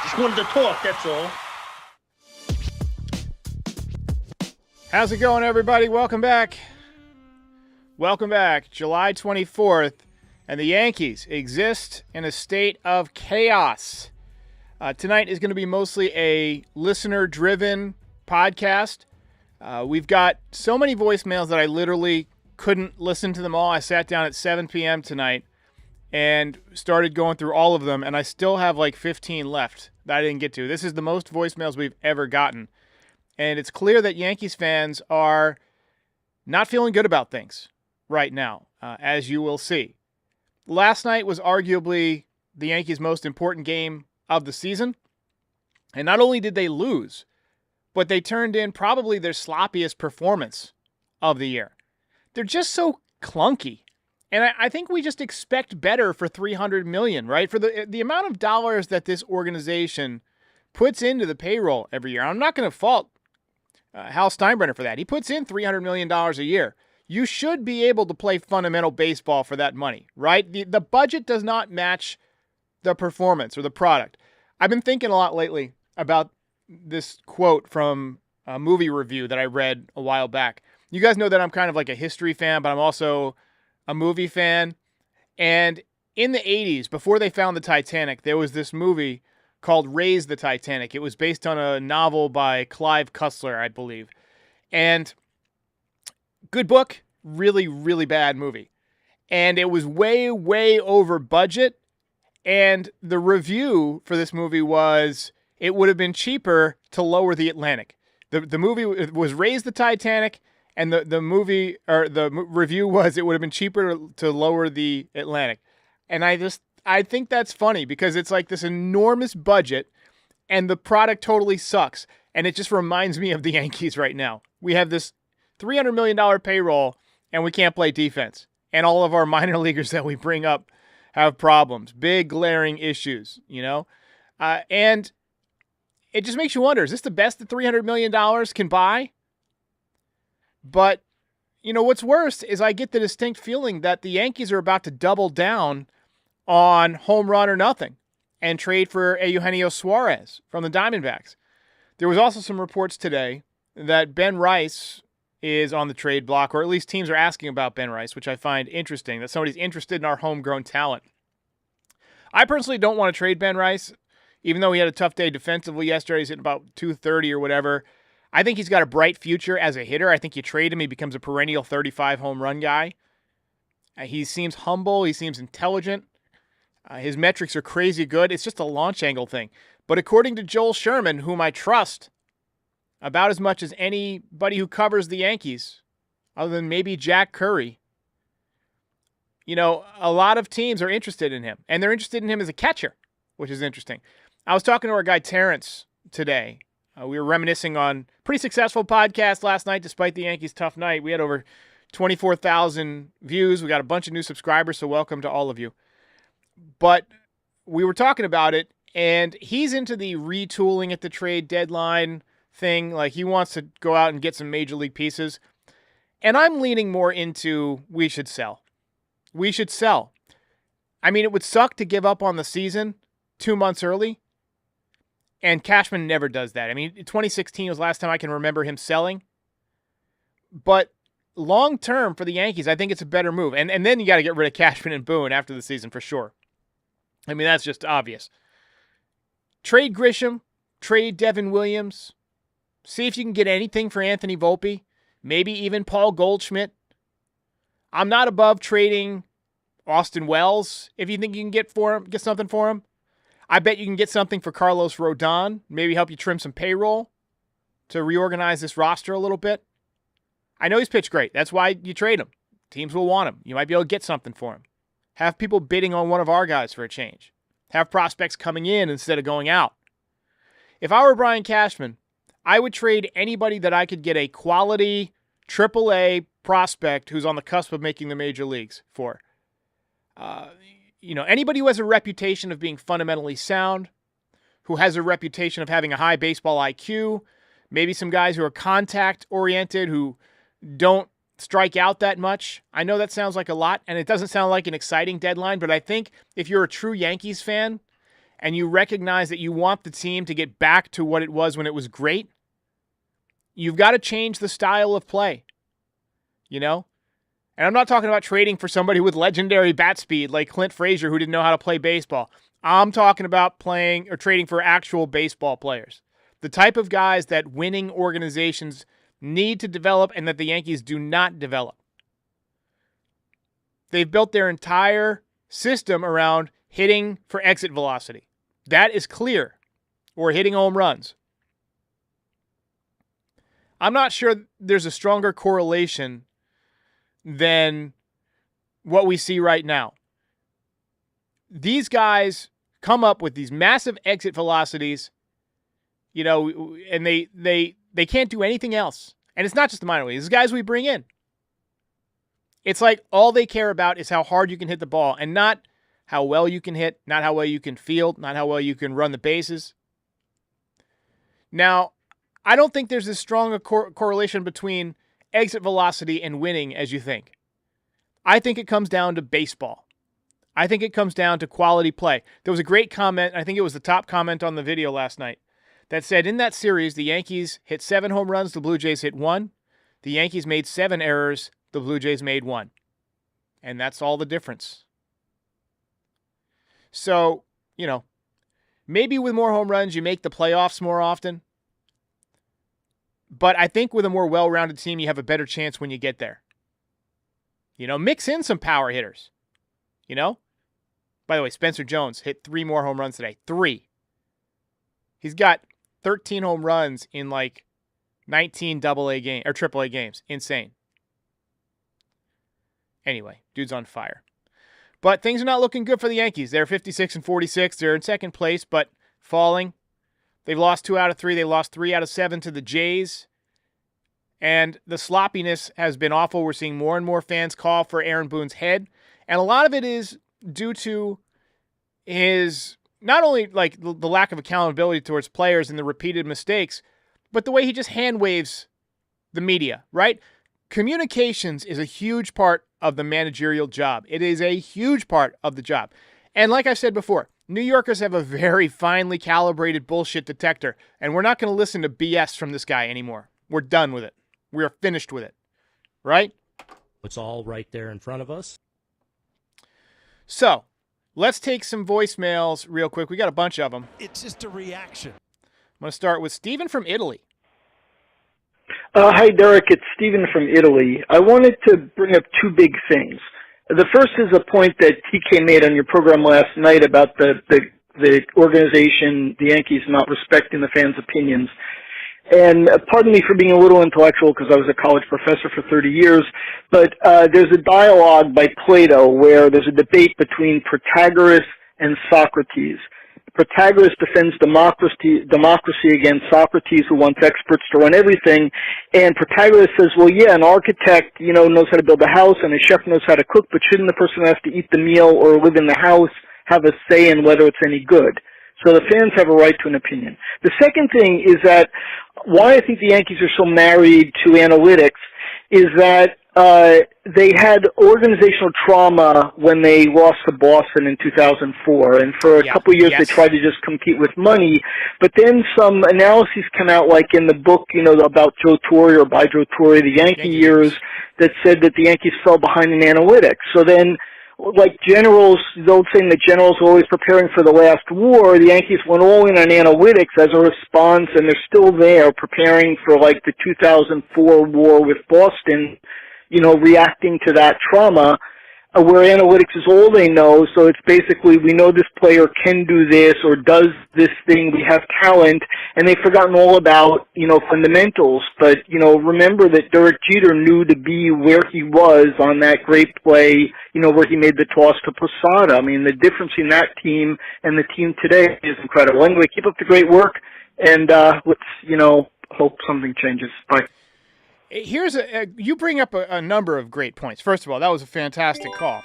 Just wanted to talk, that's all. How's it going, everybody? Welcome back. Welcome back. July 24th, and the Yankees exist in a state of chaos. Tonight is going to be mostly a listener-driven podcast. We've got so many voicemails that I literally couldn't listen to them all. I sat down at 7 p.m. tonight and started going through all of them, and I still have like 15 left that I didn't get to. This is the most voicemails we've ever gotten. And it's clear that Yankees fans are not feeling good about things right now, as you will see. Last night was arguably the Yankees' most important game of the season. And not only did they lose, but they turned in probably their sloppiest performance of the year. They're just so clunky. And I think we just expect better for $300 million, right? For the amount of dollars that this organization puts into the payroll every year. I'm not going to fault Hal Steinbrenner for that. He puts in $300 million a year. You should be able to play fundamental baseball for that money, right? The budget does not match the performance or the product. I've been thinking a lot lately about this quote from a movie review that I read a while back. You guys know that I'm kind of like a history fan, but I'm also a movie fan. And in the 80s, before they found the Titanic, there was this movie called Raise the Titanic. It was based on a novel by Clive Cussler, I believe. And good book, really, really bad movie. And it was way, way over budget. And the review for this movie was it would have been cheaper to lower the Atlantic. The movie was Raise the Titanic, and the review was it would have been cheaper to lower the Atlantic. And I think that's funny because it's like this enormous budget and the product totally sucks. And it just reminds me of the Yankees right now. We have this $300 million payroll and we can't play defense. And all of our minor leaguers that we bring up have problems, big glaring issues, you know? And it just makes you wonder, is this the best that $300 million can buy? But, you know, what's worse is I get the distinct feeling that the Yankees are about to double down on home run or nothing and trade for Eugenio Suarez from the Diamondbacks. There was also some reports today that Ben Rice is on the trade block, or at least teams are asking about Ben Rice, which I find interesting, that somebody's interested in our homegrown talent. I personally don't want to trade Ben Rice, even though he had a tough day defensively yesterday. He's hitting about 230 or whatever. I think he's got a bright future as a hitter. I think you trade him, he becomes a perennial 35 home run guy. He seems humble. He seems intelligent. His metrics are crazy good. It's just a launch angle thing. But according to Joel Sherman, whom I trust about as much as anybody who covers the Yankees, other than maybe Jack Curry, you know, a lot of teams are interested in him. And they're interested in him as a catcher, which is interesting. I was talking to our guy Terrence today. We were reminiscing on a pretty successful podcast last night, despite the Yankees' tough night. We had over 24,000 views. We got a bunch of new subscribers, so welcome to all of you. But we were talking about it, and he's into the retooling at the trade deadline thing. Like, he wants to go out and get some major league pieces. And I'm leaning more into we should sell. We should sell. I mean, it would suck to give up on the season 2 months early. And Cashman never does that. I mean, 2016 was the last time I can remember him selling. But long term for the Yankees, I think it's a better move. And then you got to get rid of Cashman and Boone after the season for sure. I mean, that's just obvious. Trade Grisham, trade Devin Williams. See if you can get anything for Anthony Volpe. Maybe even Paul Goldschmidt. I'm not above trading Austin Wells if you think you can get something for him. I bet you can get something for Carlos Rodon. Maybe help you trim some payroll to reorganize this roster a little bit. I know he's pitched great. That's why you trade him. Teams will want him. You might be able to get something for him. Have people bidding on one of our guys for a change. Have prospects coming in instead of going out. If I were Brian Cashman, I would trade anybody that I could get a quality AAA prospect who's on the cusp of making the major leagues for. Anybody who has a reputation of being fundamentally sound, who has a reputation of having a high baseball IQ, maybe some guys who are contact-oriented, who don't strike out that much. I know that sounds like a lot, and it doesn't sound like an exciting deadline, but I think if you're a true Yankees fan and you recognize that you want the team to get back to what it was when it was great, you've got to change the style of play, you know? And I'm not talking about trading for somebody with legendary bat speed like Clint Frazier who didn't know how to play baseball. I'm talking about playing or trading for actual baseball players. The type of guys that winning organizations need to develop and that the Yankees do not develop. They've built their entire system around hitting for exit velocity. That is clear. Or hitting home runs. I'm not sure there's a stronger correlation than what we see right now. These guys come up with these massive exit velocities, you know, and they can't do anything else. And it's not just the minor leagues. It's guys we bring in. It's like all they care about is how hard you can hit the ball and not how well you can hit, not how well you can field, not how well you can run the bases. Now, I don't think there's as strong a correlation between exit velocity and winning as you think. I think it comes down to baseball. I think it comes down to quality play. There was a great comment, I think it was the top comment on the video last night, that said in that series, the Yankees hit 7 home runs, the Blue Jays hit 1. The Yankees made 7 errors, the Blue Jays made 1. And that's all the difference. So, you know, maybe with more home runs, you make the playoffs more often. But I think with a more well-rounded team, you have a better chance when you get there. You know, mix in some power hitters. You know? By the way, Spencer Jones hit 3 more home runs today. 3. He's got 13 home runs in like 19 AA game or AAA games. Insane. Anyway, dude's on fire. But things are not looking good for the Yankees. They're 56-46. They're in second place, but falling. They've lost 2 out of 3. They lost 3 out of 7 to the Jays. And the sloppiness has been awful. We're seeing more and more fans call for Aaron Boone's head. And a lot of it is due to his, not only like the lack of accountability towards players and the repeated mistakes, but the way he just hand waves the media, right? Communications is a huge part of the managerial job. It is a huge part of the job. And like I said before, New Yorkers have a very finely calibrated bullshit detector, and we're not going to listen to BS from this guy anymore. We're done with it. We are finished with it. Right? It's all right there in front of us. So, let's take some voicemails real quick. We got a bunch of them. It's just a reaction. I'm going to start with Steven from Italy. Hi, Derek. It's Stephen from Italy. I wanted to bring up 2 big things. The first is a point that TK made on your program last night about the organization, the Yankees, not respecting the fans' opinions. And pardon me for being a little intellectual because I was a college professor for 30 years, but there's a dialogue by Plato where there's a debate between Protagoras and Socrates. Protagoras defends democracy against Socrates, who wants experts to run everything. And Protagoras says, well, yeah, an architect, knows how to build a house, and a chef knows how to cook, but shouldn't the person who has to eat the meal or live in the house have a say in whether it's any good? So the fans have a right to an opinion. The second thing is that why I think the Yankees are so married to analytics is that they had organizational trauma when they lost to Boston in 2004, and for a couple of years they tried to just compete with money. But then some analyses come out, like in the book, about Joe Torre or by Joe Torre, the Yankee years, that said that the Yankees fell behind in analytics. So then, like generals, they'll say that generals are always preparing for the last war. The Yankees went all in on analytics as a response, and they're still there preparing for like the 2004 war with Boston, reacting to that trauma, where analytics is all they know. So it's basically, we know this player can do this or does this thing, we have talent, and they've forgotten all about, fundamentals. But, remember that Derek Jeter knew to be where he was on that great play, where he made the toss to Posada. I mean, the difference in that team and the team today is incredible. Anyway, keep up the great work, and let's, hope something changes. Bye. Here's you bring up a number of great points. First of all, that was a fantastic call.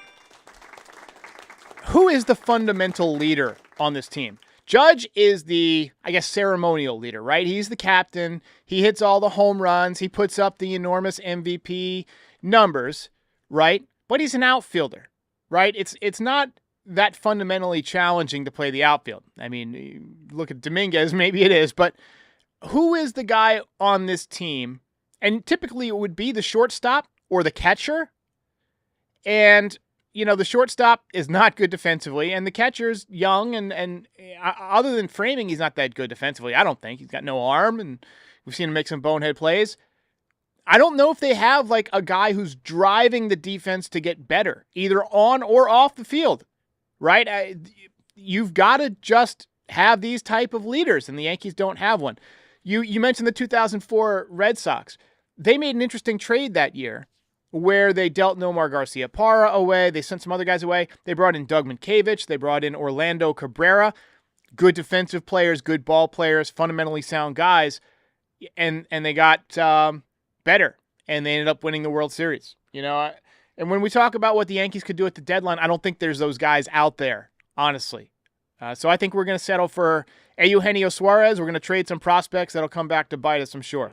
Who is the fundamental leader on this team? Judge is the, ceremonial leader, right? He's the captain. He hits all the home runs. He puts up the enormous MVP numbers, right? But he's an outfielder, right? It's not that fundamentally challenging to play the outfield. I mean, look at Dominguez, maybe it is, but who is the guy on this team? And typically it would be the shortstop or the catcher. And, the shortstop is not good defensively, and the catcher's young, and other than framing, he's not that good defensively, I don't think. He's got no arm, and we've seen him make some bonehead plays. I don't know if they have like a guy who's driving the defense to get better, either on or off the field, right? You've got to just have these type of leaders, and the Yankees don't have one. You mentioned the 2004 Red Sox. They made an interesting trade that year where they dealt Nomar Garcia-Parra away. They sent some other guys away. They brought in Doug Mankiewicz. They brought in Orlando Cabrera. Good defensive players, good ball players, fundamentally sound guys. And they got better, and they ended up winning the World Series. And when we talk about what the Yankees could do at the deadline, I don't think there's those guys out there, honestly. So I think we're going to settle for Eugenio Suarez. We're going to trade some prospects that'll come back to bite us, I'm sure.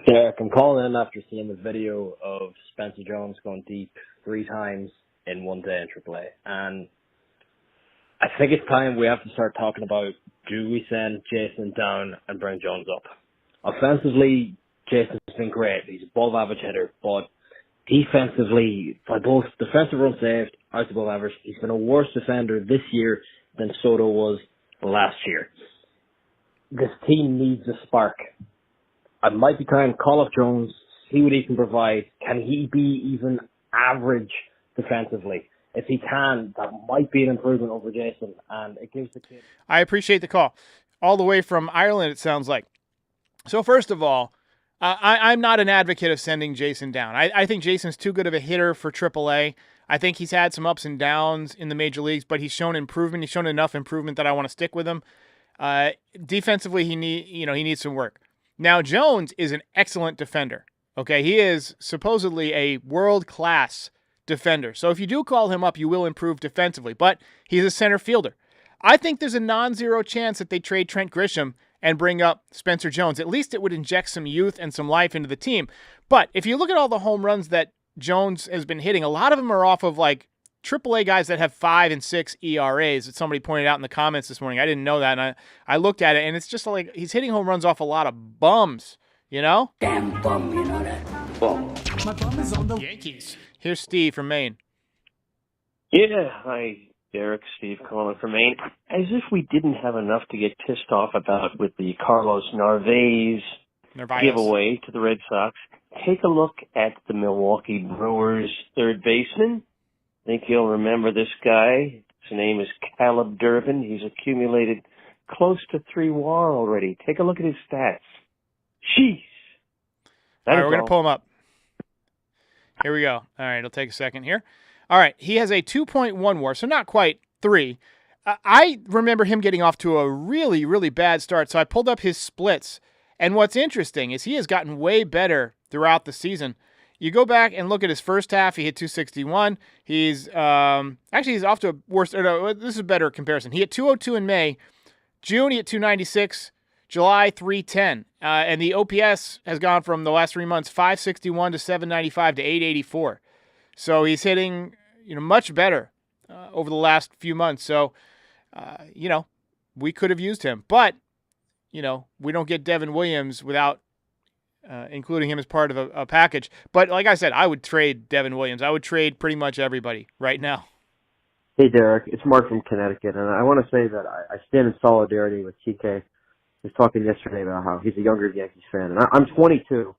Derek, I'm calling in after seeing the video of Spencer Jones going deep 3 times in one day in AAA. And I think it's time we have to start talking about, do we send Jason down and bring Jones up? Offensively, Jason's been great. He's a above average hitter, but defensively, by both defensive runs saved, out above average, he's been a worse defender this year than Soto was last year. This team needs a spark. I might be trying to call up Jones, see what he can provide. Can he be even average defensively? If he can, that might be an improvement over Jason, and it gives the kid... I appreciate the call. All the way from Ireland, it sounds like. So first of all, I'm not an advocate of sending Jason down. I think Jason's too good of a hitter for AAA. I think he's had some ups and downs in the major leagues, but he's shown improvement. He's shown enough improvement that I want to stick with him. Defensively, he needs some work. Now, Jones is an excellent defender. Okay, he is supposedly a world-class defender. So if you do call him up, you will improve defensively. But he's a center fielder. I think there's a non-zero chance that they trade Trent Grisham and bring up Spencer Jones. At least it would inject some youth and some life into the team. But if you look at all the home runs that Jones has been hitting, a lot of them are off of like AAA guys that have 5 and 6 ERAs that somebody pointed out in the comments this morning. I didn't know that, and I looked at it, and it's just like he's hitting home runs off a lot of bums, Damn bum, you know that? Bum. My bum is on the Yankees. Here's Steve from Maine. Yeah, hi, Derek, Steve calling from Maine. As if we didn't have enough to get pissed off about with the Carlos Narvaez giveaway to the Red Sox, take a look at the Milwaukee Brewers third baseman. I think you'll remember this guy. His name is Caleb Durbin. He's accumulated close to 3 WAR already. Take a look at his stats. Jeez. All right, we're going to pull him up. Here we go. All right, it'll take a second here. All right, he has a 2.1 WAR, so not quite 3. I remember him getting off to a really, really bad start, so I pulled up his splits. And what's interesting is he has gotten way better throughout the season. You go back and look at his first half, he hit 261. He's he's off to a worse, no, this is a better comparison. He hit 202 in May. June, he hit 296. July, 310. And the OPS has gone from the last 3 months, 561 to 795 to 884. So he's hitting, much better over the last few months. So, we could have used him. But, we don't get Devin Williams without including him as part of a package. But like I said, I would trade Devin Williams. I would trade pretty much everybody right now. Hey, Derek. It's Mark from Connecticut, and I want to say that I stand in solidarity with TK. He was talking yesterday about how he's a younger Yankees fan, and I'm 22,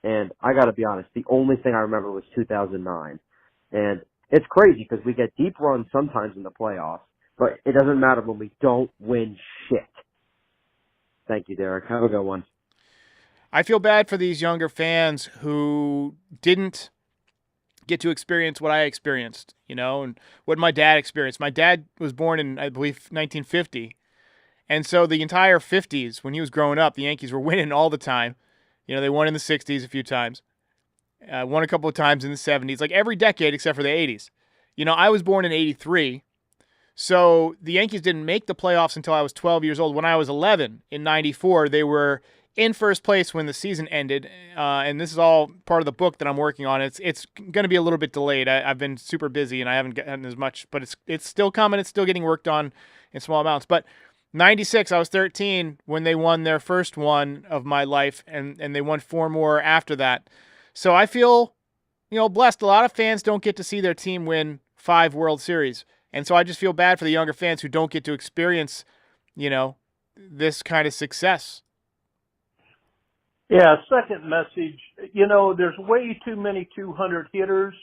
and I got to be honest, the only thing I remember was 2009. And it's crazy because we get deep runs sometimes in the playoffs, but it doesn't matter when we don't win shit. Thank you, Derek. Have a good one. I feel bad for these younger fans who didn't get to experience what I experienced, and what my dad experienced. My dad was born in, I believe, 1950. And so the entire 50s, when he was growing up, the Yankees were winning all the time. They won in the 60s a few times. Won a couple of times in the 70s, like every decade except for the 80s. I was born in 83. So the Yankees didn't make the playoffs until I was 12 years old. When I was 11 in 94, they were in first place when the season ended, and this is all part of the book that I'm working on. It's going to be a little bit delayed. I've been super busy and I haven't gotten as much, but it's still coming. It's still getting worked on in small amounts. But 96, I was 13 when they won their first one of my life, and they won 4 more after that. So I feel, blessed. A lot of fans don't get to see their team win 5 World Series, and so I just feel bad for the younger fans who don't get to experience, this kind of success. Yeah, second message. There's way too many 200 hitters.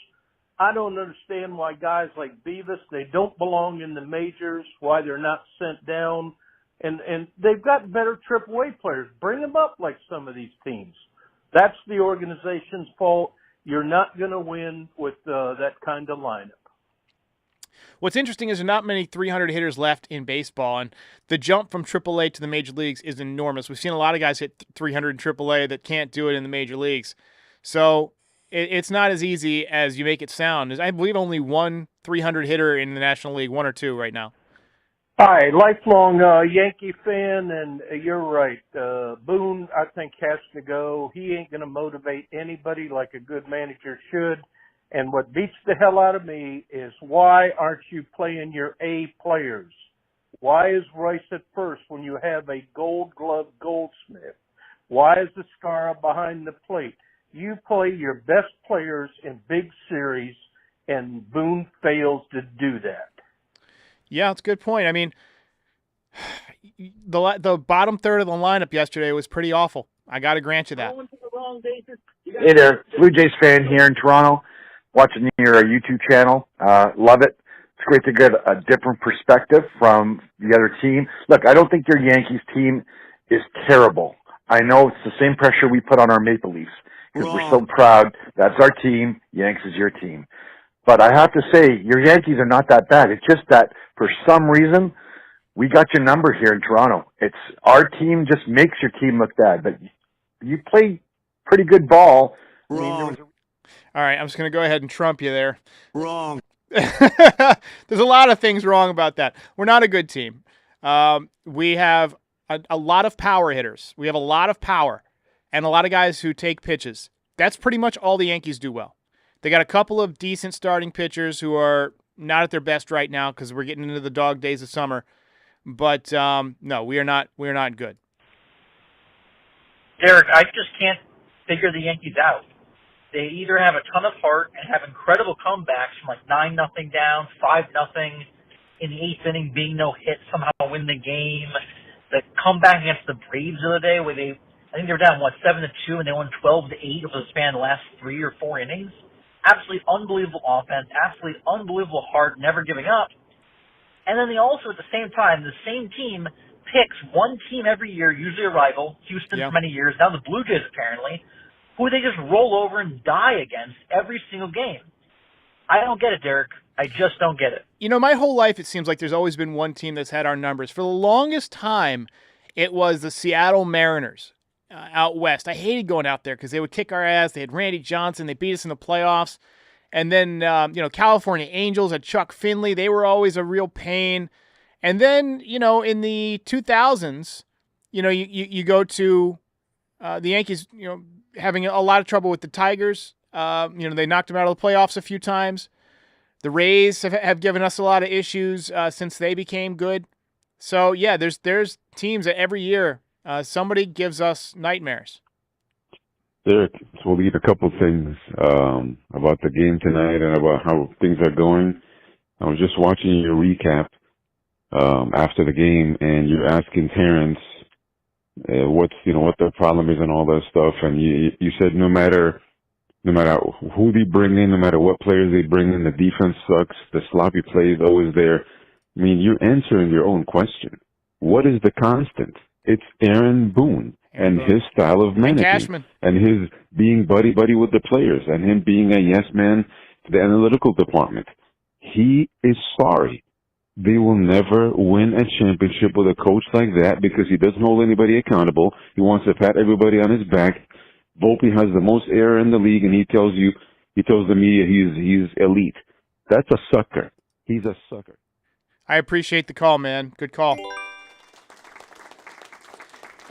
I don't understand why guys like Beavis, they don't belong in the majors, why they're not sent down. And they've got better AAA players. Bring them up like some of these teams. That's the organization's fault. You're not going to win with that kind of lineup. What's interesting is there are not many 300 hitters left in baseball, and the jump from AAA to the major leagues is enormous. We've seen a lot of guys hit 300 in AAA that can't do it in the major leagues. So it's not as easy as you make it sound. There's, I believe, only one 300 hitter in the National League, 1 or 2 right now. Hi, lifelong Yankee fan, and you're right. Boone, I think, has to go. He ain't going to motivate anybody like a good manager should. And what beats the hell out of me is, why aren't you playing your A players? Why is Rice at first when you have a Gold Glove Goldsmith? Why is Escara behind the plate? You play your best players in big series, and Boone fails to do that. Yeah, it's a good point. I mean, the bottom third of the lineup yesterday was pretty awful. I got to grant you that. Hey there, Blue Jays fan here in Toronto, watching your YouTube channel. Love it. It's great to get a different perspective from the other team. Look, I don't think your Yankees team is terrible. I know it's the same pressure we put on our Maple Leafs because we're so proud. That's our team. Yanks is your team. But I have to say, your Yankees are not that bad. It's just that for some reason, we got your number here in Toronto. It's our team just makes your team look bad. But you play pretty good ball. Wrong. All right, I'm just going to go ahead and trump you there. Wrong. There's a lot of things wrong about that. We're not a good team. We have a lot of power hitters. We have a lot of power and a lot of guys who take pitches. That's pretty much all the Yankees do well. They got a couple of decent starting pitchers who are not at their best right now because we're getting into the dog days of summer. But no, we are not good. Derek, I just can't figure the Yankees out. They either have a ton of heart and have incredible comebacks from like 9-0 down, 5-0 in the 8th inning, being no hit, somehow win the game. The comeback against the Braves the other day, where I think they were down 7-2 and they won 12-8 over the span of the last 3 or 4 innings. Absolutely unbelievable offense, absolutely unbelievable heart, never giving up. And then they also, at the same time, the same team picks one team every year, usually a rival, Houston for many years, now the Blue Jays apparently, who they just roll over and die against every single game. I don't get it, Derek. I just don't get it. My whole life it seems like there's always been one team that's had our numbers. For the longest time, it was the Seattle Mariners. Out west. I hated going out there because they would kick our ass. They had Randy Johnson. They beat us in the playoffs. And then, California Angels had Chuck Finley. They were always a real pain. And then, in the 2000s, you go to the Yankees, having a lot of trouble with the Tigers. They knocked them out of the playoffs a few times. The Rays have given us a lot of issues since they became good. So, yeah, there's teams that every year somebody gives us nightmares. Derek, so we'll lead a couple things about the game tonight and about how things are going. I was just watching your recap after the game, and you're asking Terrence what the problem is and all that stuff, and you said no matter who they bring in, no matter what players they bring in, the defense sucks, the sloppy play is always there. I mean, you're answering your own question. What is the constant? It's Aaron Boone and his style of management and his being buddy-buddy with the players and him being a yes man to the analytical department. He is sorry. They will never win a championship with a coach like that because he doesn't hold anybody accountable. He wants to pat everybody on his back. Volpe has the most error in the league, and he tells the media he's elite. That's a sucker. He's a sucker. I appreciate the call, man. Good call.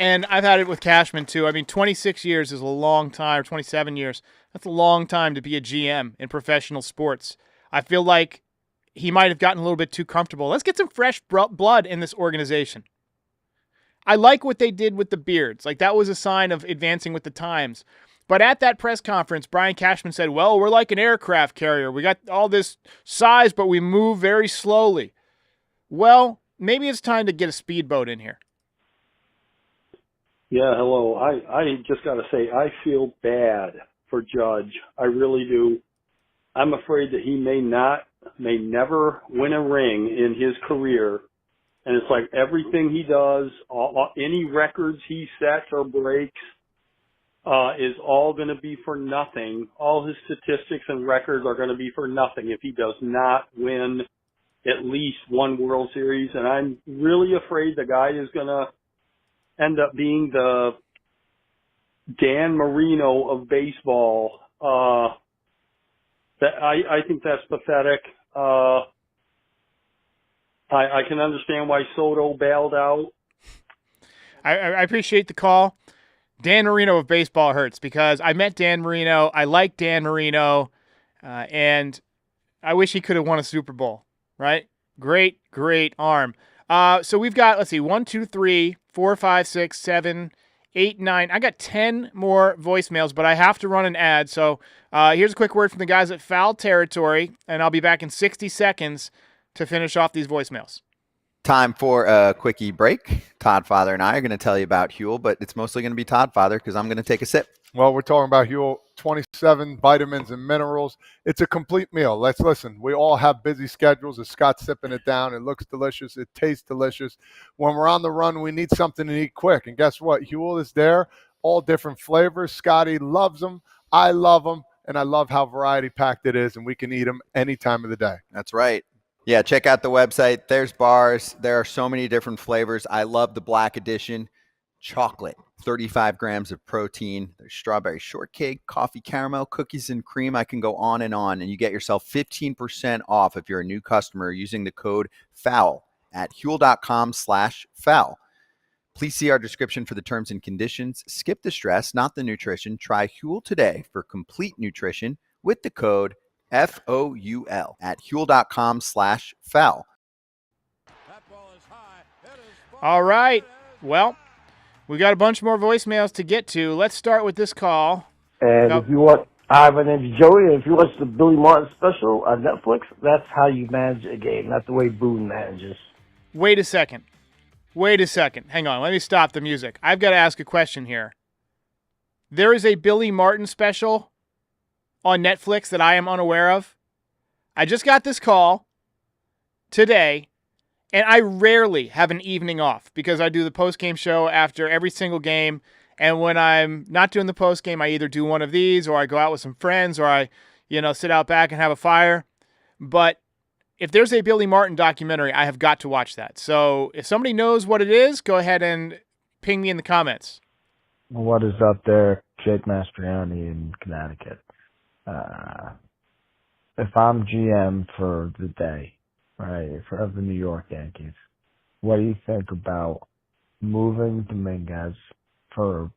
And I've had it with Cashman, too. I mean, 26 years is a long time, or 27 years. That's a long time to be a GM in professional sports. I feel like he might have gotten a little bit too comfortable. Let's get some fresh blood in this organization. I like what they did with the beards. Like, that was a sign of advancing with the times. But at that press conference, Brian Cashman said, well, we're like an aircraft carrier. We got all this size, but we move very slowly. Well, maybe it's time to get a speedboat in here. Yeah, hello. I just got to say, I feel bad for Judge. I really do. I'm afraid that he may never win a ring in his career. And it's like everything he does, any records he sets or breaks, is all going to be for nothing. All his statistics and records are going to be for nothing if he does not win at least one World Series. And I'm really afraid the guy is going to end up being the Dan Marino of baseball. I think that's pathetic. I can understand why Soto bailed out. I appreciate the call. Dan Marino of baseball hurts because I met Dan Marino. I like Dan Marino, and I wish he could have won a Super Bowl, right? Great arm. So we've got, let's see, 1, 2, 3, 4, 5, 6, 7, 8, 9. I got 10 more voicemails, but I have to run an ad. So here's a quick word from the guys at Foul Territory, and I'll be back in 60 seconds to finish off these voicemails. Time for a quickie break. Todd Father and I are going to tell you about Huel, but it's mostly going to be Todd Father because I'm going to take a sip. Well, we're talking about Huel, 27 vitamins and minerals. It's a complete meal. Let's listen. We all have busy schedules. As Scott's sipping it down, it looks delicious. It tastes delicious. When we're on the run, we need something to eat quick. And guess what? Huel is there, all different flavors. Scotty loves them. I love them. And I love how variety-packed it is, and we can eat them any time of the day. That's right. Yeah, check out the website. There's bars. There are so many different flavors. I love the black edition. Chocolate, 35 grams of protein. There's strawberry shortcake, coffee caramel, cookies and cream. I can go on. And you get yourself 15% off if you're a new customer using the code FOUL at Huel.com/foul. Please see our description for the terms and conditions. Skip the stress, not the nutrition. Try Huel today for complete nutrition with the code FOUL at Huel.com/foul. All right. Well, we got a bunch more voicemails to get to. Let's start with this call. And if you want Ivan and Joey, if you watch the Billy Martin special on Netflix, that's how you manage a game, not the way Boone manages. Wait a second. Hang on. Let me stop the music. I've got to ask a question here. There is a Billy Martin special on Netflix that I am unaware of. I just got this call today, and I rarely have an evening off because I do the post-game show after every single game, and when I'm not doing the post-game, I either do one of these or I go out with some friends or I, sit out back and have a fire. But if there's a Billy Martin documentary, I have got to watch that. So if somebody knows what it is, go ahead and ping me in the comments. What is up there, Jake Mastriani in Connecticut? If I'm GM for the day, right, for the New York Yankees, what do you think about moving Dominguez for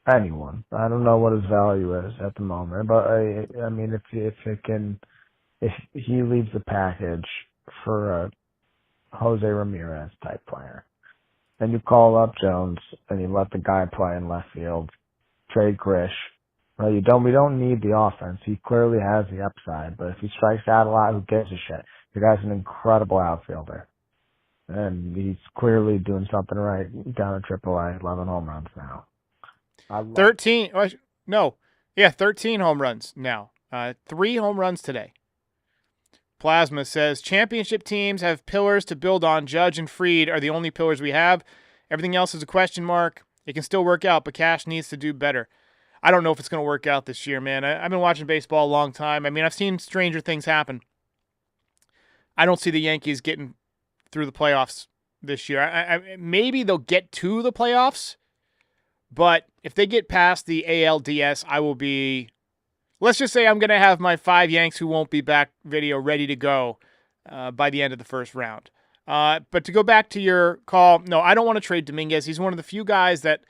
anyone? I don't know what his value is at the moment, but I mean, if he leaves the package for a Jose Ramirez type player, then you call up Jones and you let the guy play in left field, trade Grish. Well, we don't need the offense. He clearly has the upside, but if he strikes out a lot, who gives a shit? The guy's an incredible outfielder, and he's clearly doing something right down in AAA. 11 home runs now. 13 home runs now. 3 home runs today. Plasma says, championship teams have pillars to build on. Judge and Fried are the only pillars we have. Everything else is a question mark. It can still work out, but Cash needs to do better. I don't know if it's going to work out this year, man. I've been watching baseball a long time. I mean, I've seen stranger things happen. I don't see the Yankees getting through the playoffs this year. Maybe they'll get to the playoffs, but if they get past the ALDS, I will be... Let's just say I'm going to have my 5 Yanks who won't be back video ready to go by the end of the first round. But to go back to your call, no, I don't want to trade Dominguez. He's one of the few guys that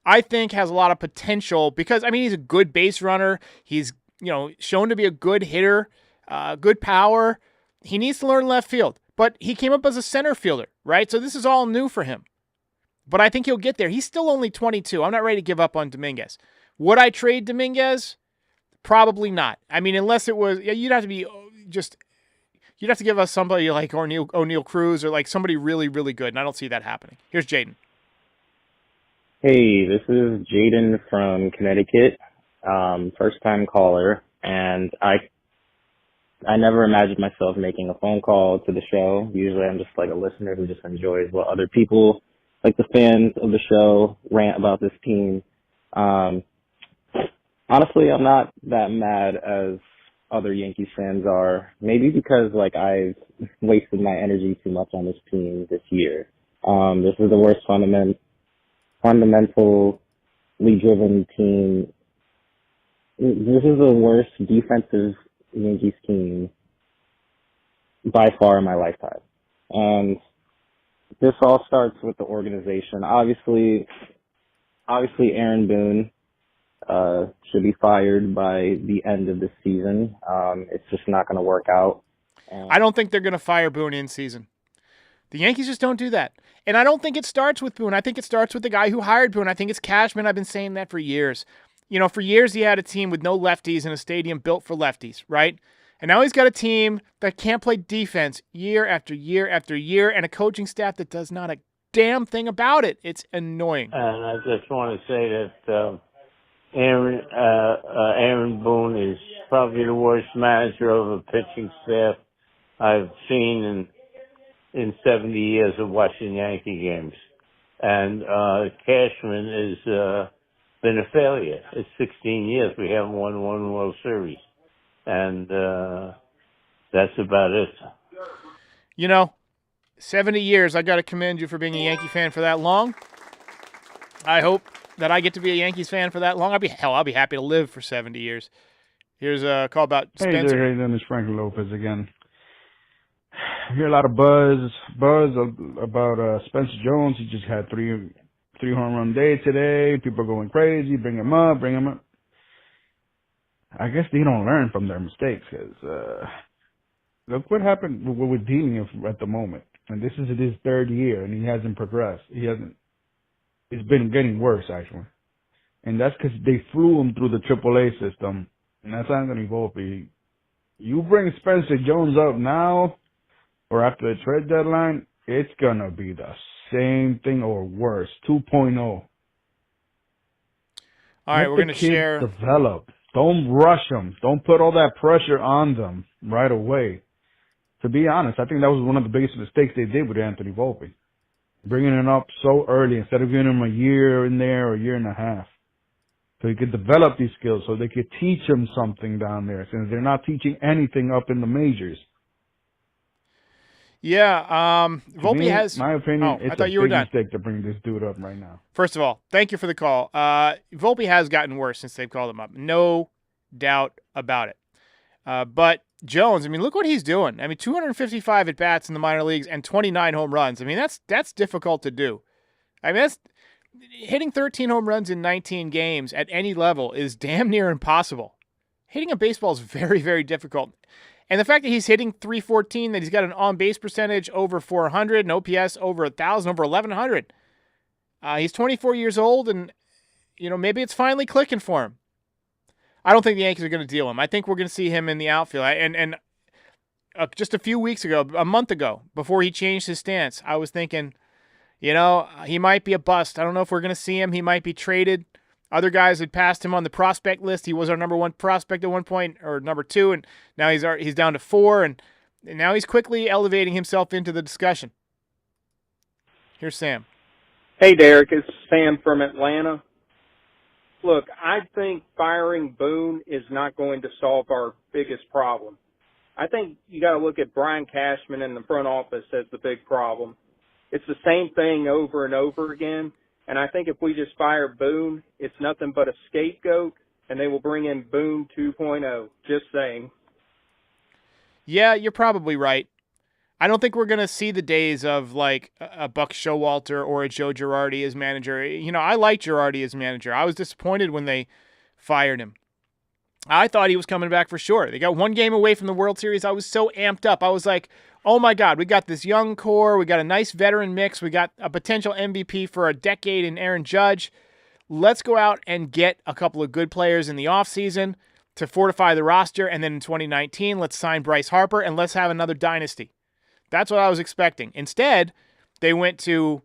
I think has a lot of potential because, he's a good base runner. He's, shown to be a good hitter, good power. He needs to learn left field, but he came up as a center fielder, right? So this is all new for him. But I think he'll get there. He's still only 22. I'm not ready to give up on Dominguez. Would I trade Dominguez? Probably not. Unless it was, you'd have to give us somebody like O'Neal Cruz or like somebody really, really good, and I don't see that happening. Here's Jaden. Hey, this is Jaden from Connecticut, first-time caller, and I never imagined myself making a phone call to the show. Usually I'm just like a listener who just enjoys what other people, like the fans of the show, rant about this team. Honestly, I'm not that mad as other Yankees fans are. Maybe because like I've wasted my energy too much on this team this year. This is the worst fundamentally driven team. This is the worst defensive Yankees team by far in my lifetime. And this all starts with the organization. Obviously Aaron Boone should be fired by the end of this season. It's just not going to work out. I don't think they're going to fire Boone in season. The Yankees just don't do that. And I don't think it starts with Boone. I think it starts with the guy who hired Boone. I think it's Cashman. I've been saying that for years. For years he had a team with no lefties in a stadium built for lefties, right? And now he's got a team that can't play defense year after year after year and a coaching staff that does not a damn thing about it. It's annoying. And I just want to say that Aaron Boone is probably the worst manager of a pitching staff I've seen in 70 years of watching Yankee games. And Cashman has been a failure. It's 16 years. We haven't won one World Series. And that's about it. 70 years, I got to commend you for being a Yankee fan for that long. I hope that I get to be a Yankees fan for that long. I'll be happy to live for 70 years. Here's a call about Spencer. Hey there, it's Frank Lopez again. I hear a lot of buzz about Spencer Jones. He just had three home run day today. People are going crazy. Bring him up. I guess they don't learn from their mistakes because look what happened with what we're dealing with at the moment. And this is his third year, and he hasn't progressed. It's been getting worse, actually. And that's because they flew him through the AAA system, and that's Anthony Volpe. You bring Spencer Jones up now or after the trade deadline, it's going to be the same thing or worse, 2.0. All right, we're going to share. Develop. Don't rush them. Don't put all that pressure on them right away. To be honest, I think that was one of the biggest mistakes they did with Anthony Volpe. Bringing it up so early instead of giving him a year in there or a year and a half. So he could develop these skills so they could teach him something down there since they're not teaching anything up in the majors. Yeah, Volpe has... my opinion, it's a big mistake to bring this dude up right now. First of all, thank you for the call. Volpe has gotten worse since they've called him up. No doubt about it. But Jones, look what he's doing. 255 at-bats in the minor leagues and 29 home runs. That's difficult to do. That's hitting 13 home runs in 19 games at any level is damn near impossible. Hitting a baseball is very, very difficult. And the fact that he's hitting .314, that he's got an on-base percentage over 400, an OPS over 1,000, over 1,100. He's 24 years old, and, maybe it's finally clicking for him. I don't think the Yankees are going to deal him. I think we're going to see him in the outfield. And just a few weeks ago, a month ago, before he changed his stance, I was thinking, he might be a bust. I don't know if we're going to see him. He might be traded. Other guys had passed him on the prospect list. He was our number one prospect at one point, or number two, and now he's down to 4, and now he's quickly elevating himself into the discussion. Here's Sam. Hey, Derek, it's Sam from Atlanta. Look, I think firing Boone is not going to solve our biggest problem. I think you got to look at Brian Cashman in the front office as the big problem. It's the same thing over and over again. And I think if we just fire Boone, it's nothing but a scapegoat, and they will bring in Boone 2.0. Just saying. Yeah, you're probably right. I don't think we're going to see the days of like a Buck Showalter or a Joe Girardi as manager. You know, I like Girardi as manager. I was disappointed when they fired him. I thought he was coming back for sure. They got one game away from the World Series. I was so amped up. I was like, oh my God, we got this young core. We got a nice veteran mix. We got a potential MVP for a decade in Aaron Judge. Let's go out and get a couple of good players in the offseason to fortify the roster. And then in 2019, let's sign Bryce Harper and let's have another dynasty. That's what I was expecting. Instead, they went to,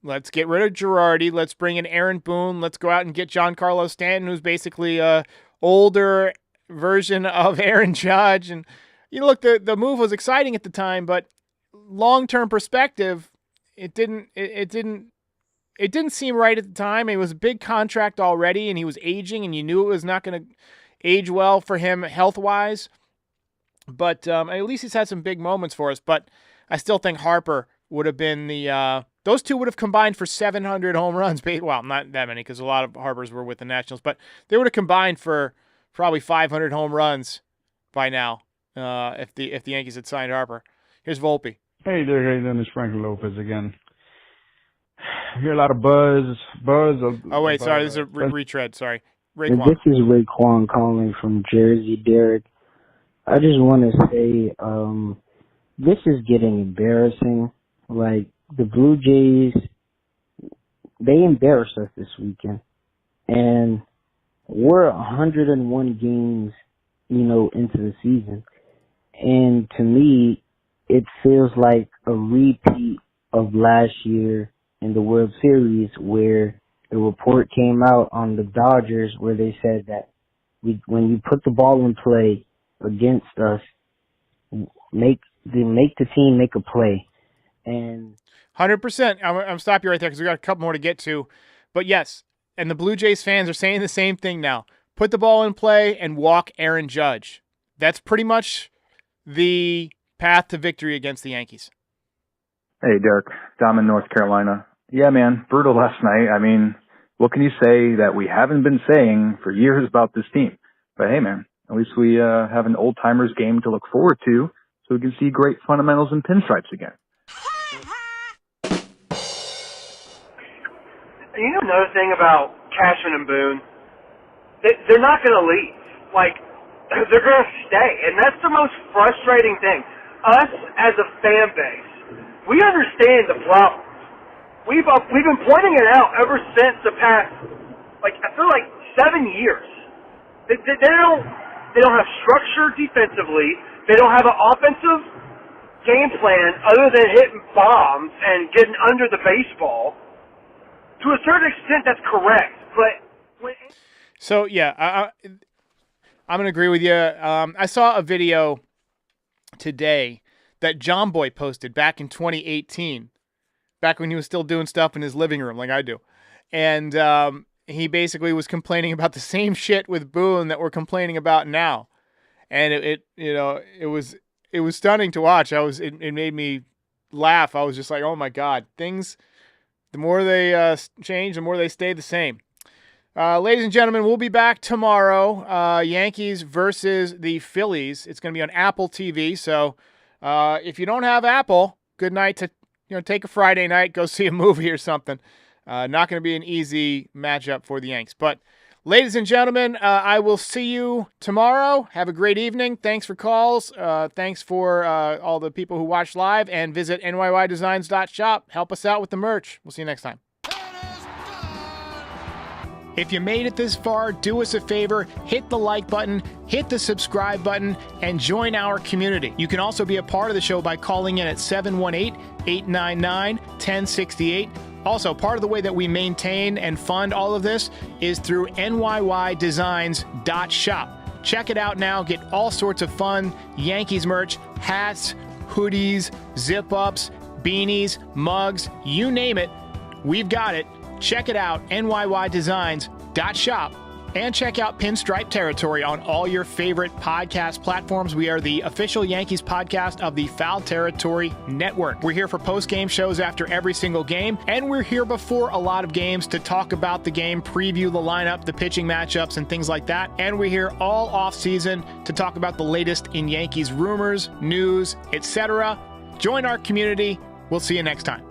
let's get rid of Girardi. Let's bring in Aaron Boone. Let's go out and get Giancarlo Stanton, who's basically a older version of Aaron Judge. And you know, look, the move was exciting at the time, but long-term perspective, it didn't seem right at the time. It was a big contract already, and he was aging, and you knew it was not going to age well for him health-wise. But at least he's had some big moments for us. But I still think Harper would have been those two would have combined for 700 home runs. Well, not that many because a lot of Harpers were with the Nationals. But they would have combined for probably 500 home runs by now if the Yankees had signed Harper. Here's Volpe. Hey there, it's Franklin Lopez again. I hear a lot of buzz. Oh, wait, sorry. This is a retread. Sorry. Raekwon. This is Raekwon calling from Jersey, Derek. I just want to say this is getting embarrassing. Like, the Blue Jays, they embarrassed us this weekend. And we're 101 games, into the season. And to me, it feels like a repeat of last year in the World Series where the report came out on the Dodgers where they said that when you put the ball in play against us, make the team make a play. And 100%. I'm stop you right there because we got a couple more to get to. But yes, and the Blue Jays fans are saying the same thing now. Put the ball in play and walk Aaron Judge. That's pretty much the path to victory against the Yankees. Hey, Derek. Dom in North Carolina. Yeah, man, brutal last night. I mean, what can you say that we haven't been saying for years about this team? But hey, man, at least we have an old-timers game to look forward to so we can see great fundamentals and pinstripes again. You know another thing about Cashman and Boone? They're not going to leave. Like, they're going to stay. And that's the most frustrating thing. Us, as a fan base, we understand the problems. We've been pointing it out ever since the past, I feel like 7 years. They don't have structure defensively. They don't have an offensive game plan other than hitting bombs and getting under the baseball. To a certain extent, that's correct. But so yeah, I'm gonna agree with you. I saw a video today that John Boy posted back in 2018, back when he was still doing stuff in his living room like I do, and he basically was complaining about the same shit with Boone that we're complaining about now, and it was stunning to watch. It made me laugh. I was just like, oh my God, things. The more they change, the more they stay the same. Ladies and gentlemen, we'll be back tomorrow. Yankees versus the Phillies. It's going to be on Apple TV. So if you don't have Apple, good night to take a Friday night, go see a movie or something. Not going to be an easy matchup for the Yanks. But ladies and gentlemen, I will see you tomorrow. Have a great evening. Thanks for calls. Thanks for all the people who watched live. And visit nydesigns.shop. Help us out with the merch. We'll see you next time. If you made it this far, do us a favor, hit the like button, hit the subscribe button, and join our community. You can also be a part of the show by calling in at 718-899-1068. Also, part of the way that we maintain and fund all of this is through nydesigns.shop. Check it out now. Get all sorts of fun Yankees merch, hats, hoodies, zip-ups, beanies, mugs, you name it. We've got it. Check it out, nydesigns.shop. And check out Pinstripe Territory on all your favorite podcast platforms. We are the official Yankees podcast of the Foul Territory Network. We're here for post-game shows after every single game, and we're here before a lot of games to talk about the game, preview the lineup, the pitching matchups, and things like that. And we're here all off-season to talk about the latest in Yankees rumors, news, etc. Join our community. We'll see you next time.